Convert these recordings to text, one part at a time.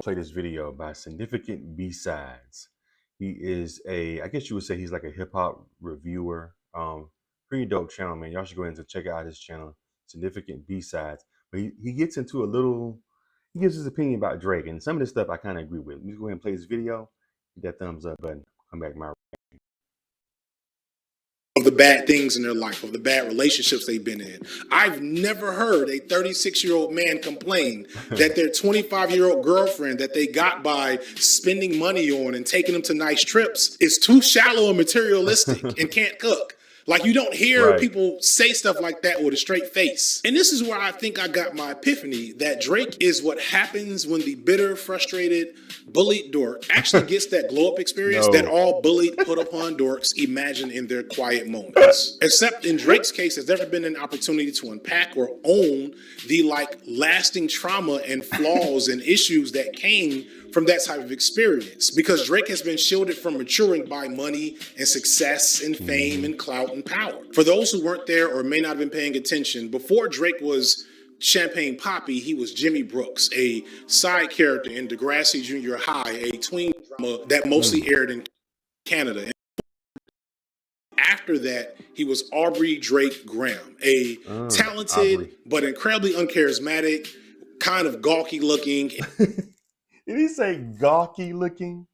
Play this video by Significant B-Sides. He is I guess you would say he's like a hip hop reviewer. Pretty dope channel, man. Y'all should go ahead and check out his channel, Significant B-Sides. But he gets into he gives his opinion about Drake, and some of this stuff I kind of agree with. Let me go ahead and play this video. Hit that thumbs up button. Come back to my of the bad things in their life, of the bad relationships they've been in. I've never heard a 36-year-old man complain that their 25-year-old girlfriend that they got by spending money on and taking them to nice trips is too shallow and materialistic and can't cook. Like, you don't hear people say stuff like that with a straight face. And this is where I think I got my epiphany that Drake is what happens when the bitter, frustrated, bullied dork actually gets that glow-up experience that all bullied, put-upon dorks imagine in their quiet moments. Except in Drake's case, there's never been an opportunity to unpack or own the, lasting trauma and flaws and issues that came from that type of experience, because Drake has been shielded from maturing by money and success and fame and clout and power. For those who weren't there or may not have been paying attention, before Drake was Champagne Poppy, he was Jimmy Brooks, a side character in Degrassi Junior High, a tween drama that mostly aired in Canada. And after that, he was Aubrey Drake Graham, a talented but incredibly uncharismatic, kind of gawky looking. Did he say gawky looking?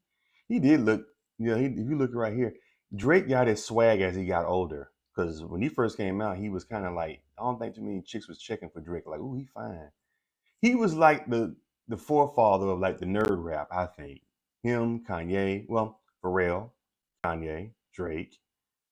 He did look, if you look right here, Drake got his swag as he got older. Because when he first came out, he was kind of like, I don't think too many chicks was checking for Drake. Like, ooh, he fine. He was like the forefather of like the nerd rap, I think. Him, Kanye, well, Pharrell, Kanye, Drake,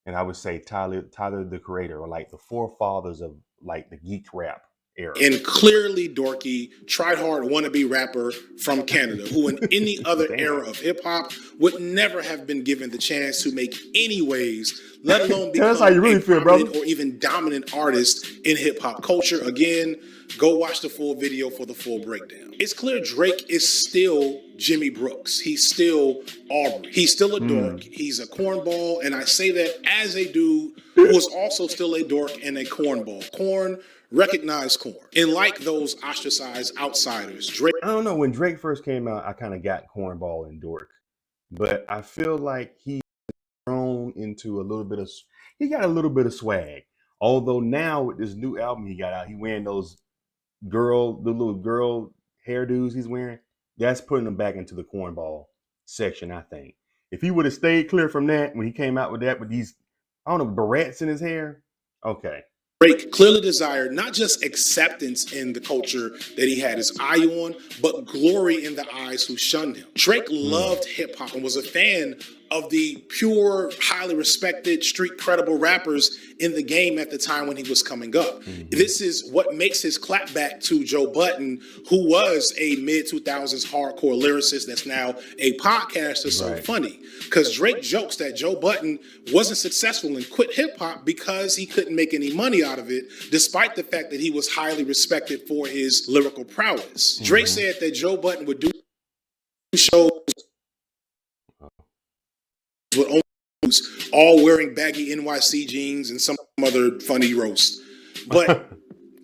and I would say Tyler the Creator, or like the forefathers of like the geek rap era. And clearly dorky, tried-hard wannabe rapper from Canada, who in any other era of hip-hop would never have been given the chance to make any waves, let alone become That's how you really feel, brother, or even dominant artist in hip-hop culture. Again, go watch the full video for the full breakdown. It's clear Drake is still Jimmy Brooks. He's still Aubrey. He's still a dork. He's a cornball, and I say that as a dude who is also still a dork and a cornball. Corn recognize corn. And like those ostracized outsiders, Drake. I don't know. When Drake first came out, I kind of got cornball and dork. But I feel like he's grown into he got a little bit of swag. Although now with this new album he got out, he wearing the little girl hairdos he's wearing. That's putting him back into the cornball section, I think. If he would have stayed clear from that when he came out with that, with these, I don't know, barrettes in his hair. Okay. Drake clearly desired not just acceptance in the culture that he had his eye on, but glory in the eyes who shunned him. Drake loved hip hop and was a fan of the pure, highly respected, street credible rappers in the game at the time when he was coming up. This is what makes his clapback to Joe Budden, who was a mid-2000s hardcore lyricist that's now a podcaster, so funny. Because Drake jokes that Joe Budden wasn't successful and quit hip-hop because he couldn't make any money out of it, despite the fact that he was highly respected for his lyrical prowess. Drake said that Joe Budden would do shows with only all wearing baggy NYC jeans and some other funny roast. But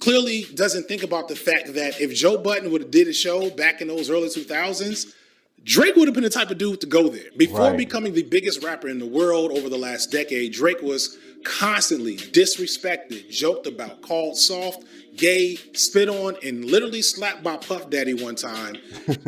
clearly doesn't think about the fact that if Joe Budden would have did a show back in those early 2000s, Drake would have been the type of dude to go there. Before becoming the biggest rapper in the world over the last decade, Drake was constantly disrespected, joked about, called soft, gay, spit on, and literally slapped by Puff Daddy one time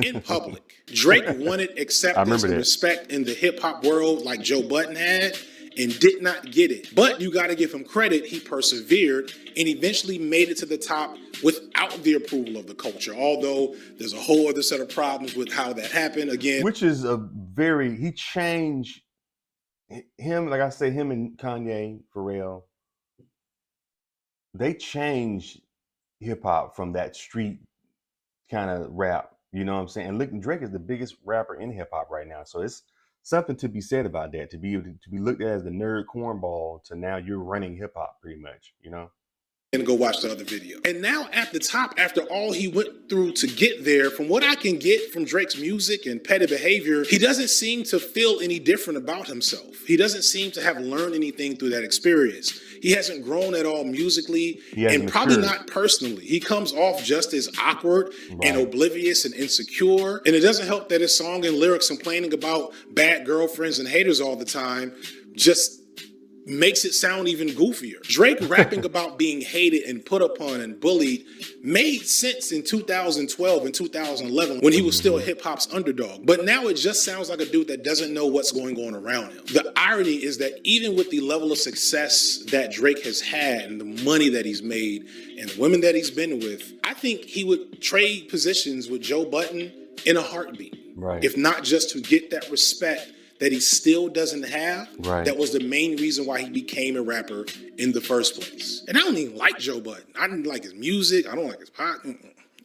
in public. Drake wanted acceptance and respect in the hip-hop world like Joe Budden had, and did not get it. But you got to give him credit. He persevered and eventually made it to the top without the approval of the culture. Although there's a whole other set of problems with how that happened. Again, which is he changed him. Like I say, him and Kanye, Pharrell, they changed hip hop from that street kind of rap. You know what I'm saying? And look, Drake is the biggest rapper in hip hop right now. So it's something to be said about that, to be looked at as the nerd cornball to now you're running hip hop pretty much, you know? and go watch the other video. And now at the top, after all he went through to get there, from what I can get from Drake's music and petty behavior, he doesn't seem to feel any different about himself. He doesn't seem to have learned anything through that experience. He hasn't grown at all musically and probably not personally. He comes off just as awkward and oblivious and insecure. And it doesn't help that his song and lyrics complaining about bad girlfriends and haters all the time just makes it sound even goofier. Drake rapping about being hated and put upon and bullied made sense in 2012 and 2011 when he was still hip hop's underdog. But now it just sounds like a dude that doesn't know what's going on around him. The irony is that even with the level of success that Drake has had and the money that he's made and the women that he's been with, I think he would trade positions with Joe Budden in a heartbeat. If not just to get that respect that he still doesn't have. That was the main reason why he became a rapper in the first place. And I don't even like Joe Budden. I didn't like his music. I don't like his pot.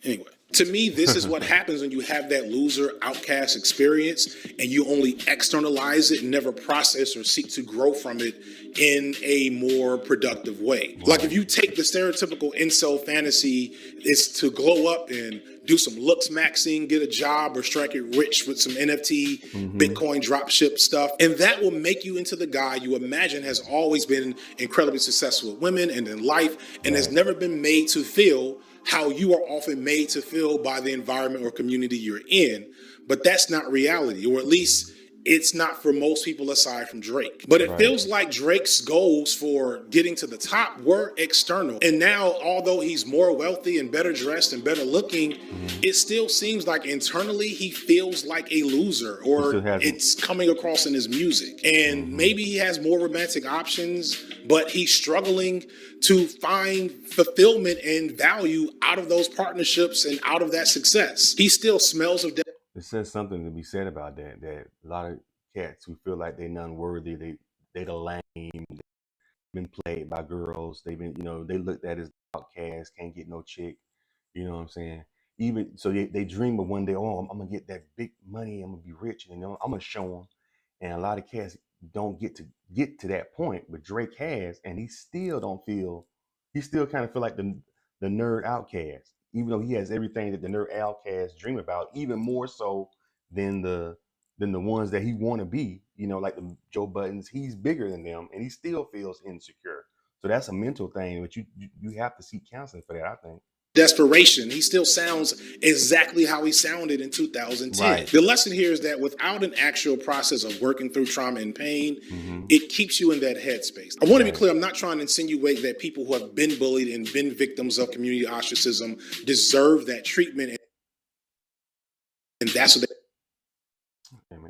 Anyway, to me, this is what happens when you have that loser outcast experience and you only externalize it and never process or seek to grow from it in a more productive way. Like if you take the stereotypical incel fantasy is to glow up and do some looks maxing, get a job, or strike it rich with some NFT, Bitcoin dropship stuff. And that will make you into the guy you imagine has always been incredibly successful with women and in life and has never been made to feel how you are often made to feel by the environment or community you're in. But that's not reality, or at least it's not for most people aside from Drake. But it feels like Drake's goals for getting to the top were external. And now, although he's more wealthy and better dressed and better looking, it still seems like internally he feels like a loser, or it's coming across in his music. And maybe he has more romantic options, but he's struggling to find fulfillment and value out of those partnerships and out of that success. He still smells of death. It says something to be said about that. That a lot of cats who feel like they're unworthy, they the lame, they've been played by girls. They've been, they looked at as outcasts, can't get no chick. You know what I'm saying? Even so, they dream of one day, oh, I'm gonna get that big money, I'm gonna be rich, and I'm gonna show them. And a lot of cats don't get to that point, but Drake has, and he still don't feel. He still kind of feel like the nerd outcast, even though he has everything that the nerd outcasts dream about, even more so than the ones that he want to be. Like the Joe Buttons, he's bigger than them, and he still feels insecure. So that's a mental thing, but you have to seek counseling for that, I think. Desperation. He still sounds exactly how he sounded in 2010. The lesson here is that without an actual process of working through trauma and pain, it keeps you in that headspace. I want to be clear, I'm not trying to insinuate that people who have been bullied and been victims of community ostracism deserve that treatment, and that's what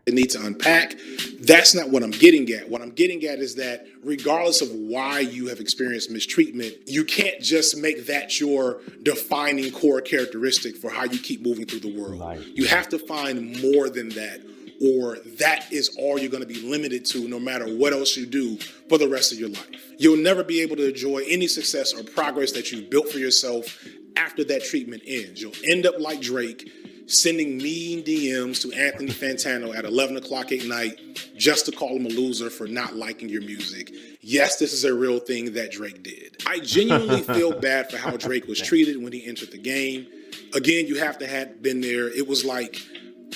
they need to unpack. That's not what I'm getting at. What I'm getting at is that regardless of why you have experienced mistreatment, you can't just make that your defining core characteristic for how you keep moving through the world. You have to find more than that, or that is all you're going to be limited to no matter what else you do for the rest of your life. You'll never be able to enjoy any success or progress that you've built for yourself after that treatment ends. You'll end up like Drake, sending mean DMs to Anthony Fantano at 11 o'clock at night just to call him a loser for not liking your music. Yes, this is a real thing that Drake did. I genuinely feel bad for how Drake was treated when he entered the game. Again, you have to have been there. It was like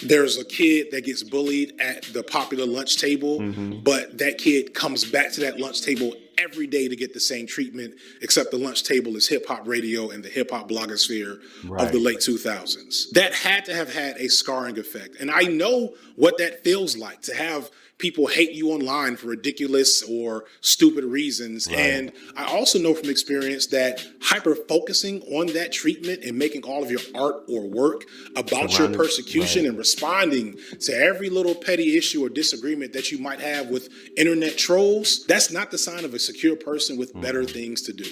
there's a kid that gets bullied at the popular lunch table, but that kid comes back to that lunch table every day to get the same treatment, except the lunch table is hip-hop radio and the hip-hop blogosphere of the late 2000s. That had to have had a scarring effect. And I know what that feels like, to have people hate you online for ridiculous or stupid reasons. And I also know from experience that hyper-focusing on that treatment and making all of your art or work about your persecution and responding to every little petty issue or disagreement that you might have with internet trolls, that's not the sign of a secure person with better things to do.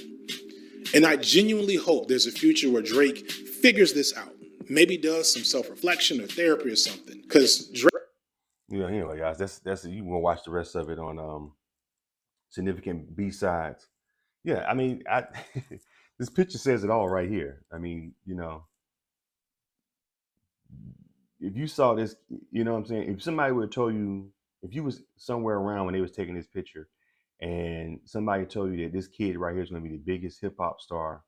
And I genuinely hope there's a future where Drake figures this out. Maybe does some self-reflection or therapy or something. Because Drake... Anyway, guys, that's you can watch the rest of it on Significant B-Sides. Yeah, I mean, this picture says it all right here. I mean, if you saw this, you know what I'm saying? If somebody would have told you, if you was somewhere around when they was taking this picture and somebody told you that this kid right here is going to be the biggest hip hop star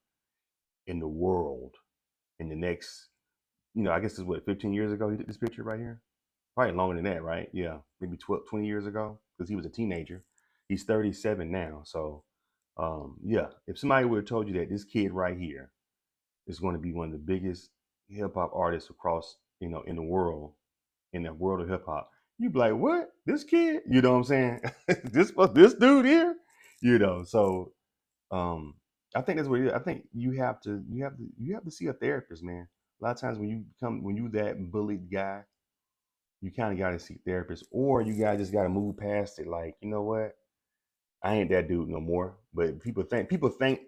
in the world in the next, I guess this is what, 15 years ago he did this picture right here? Probably longer than that, right? Yeah, maybe 12, 20 years ago because he was a teenager. He's 37 now. So, yeah, if somebody would have told you that this kid right here is going to be one of the biggest hip hop artists across, in the world, in the world of hip hop, you'd be like, what? This kid? You know what I'm saying? this dude here? So I think that's what it is. I think you have to see a therapist, man. A lot of times when you that bullied guy, you kind of got to see a therapist, or you guys just got to move past it. Like, you know what? I ain't that dude no more. But people think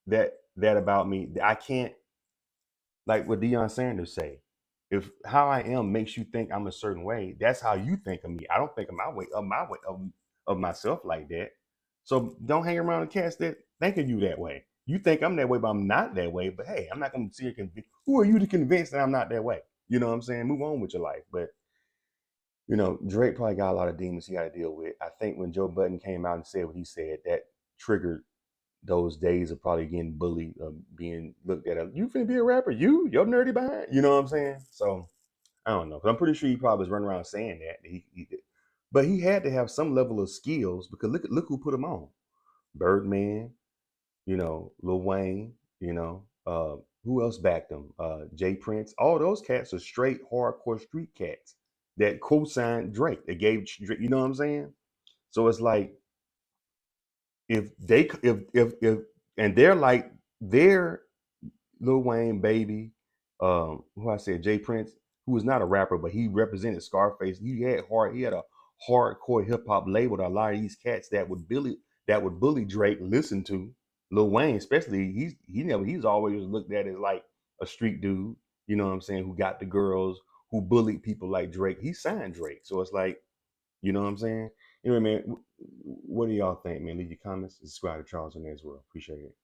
that about me. I can't, like what Deion Sanders say. If how I am makes you think I'm a certain way, that's how you think of me. I don't think of of myself like that. So don't hang around with cats that think of you that way. You think I'm that way, but I'm not that way. But hey, I'm not gonna see you. Who are you to convince that I'm not that way? You know what I'm saying? Move on with your life. But Drake probably got a lot of demons he got to deal with. I think when Joe Budden came out and said what he said, that triggered those days of probably getting bullied, being looked at. You finna be a rapper? You're nerdy behind. You know what I'm saying? So I don't know. 'Cause I'm pretty sure he probably was running around saying that. He did. But he had to have some level of skills because look who put him on. Birdman, Lil Wayne, who else backed him? Jay Prince. All those cats are straight hardcore street cats that co-signed Drake. They gave Drake, you know what I'm saying? So it's like if and they're like they're Lil Wayne, Baby, who I said, Jay Prince, who was not a rapper, but he represented Scarface. He had a hardcore hip hop label that a lot of these cats that would bully Drake listen to. Lil Wayne, especially, he's always looked at as like a street dude, you know what I'm saying, who got the girls, who bullied people like Drake. He signed Drake. So it's like, you know what I'm saying? Anyway, man, what do y'all think, man? Leave your comments. Subscribe to Charles and Ezra. Appreciate it.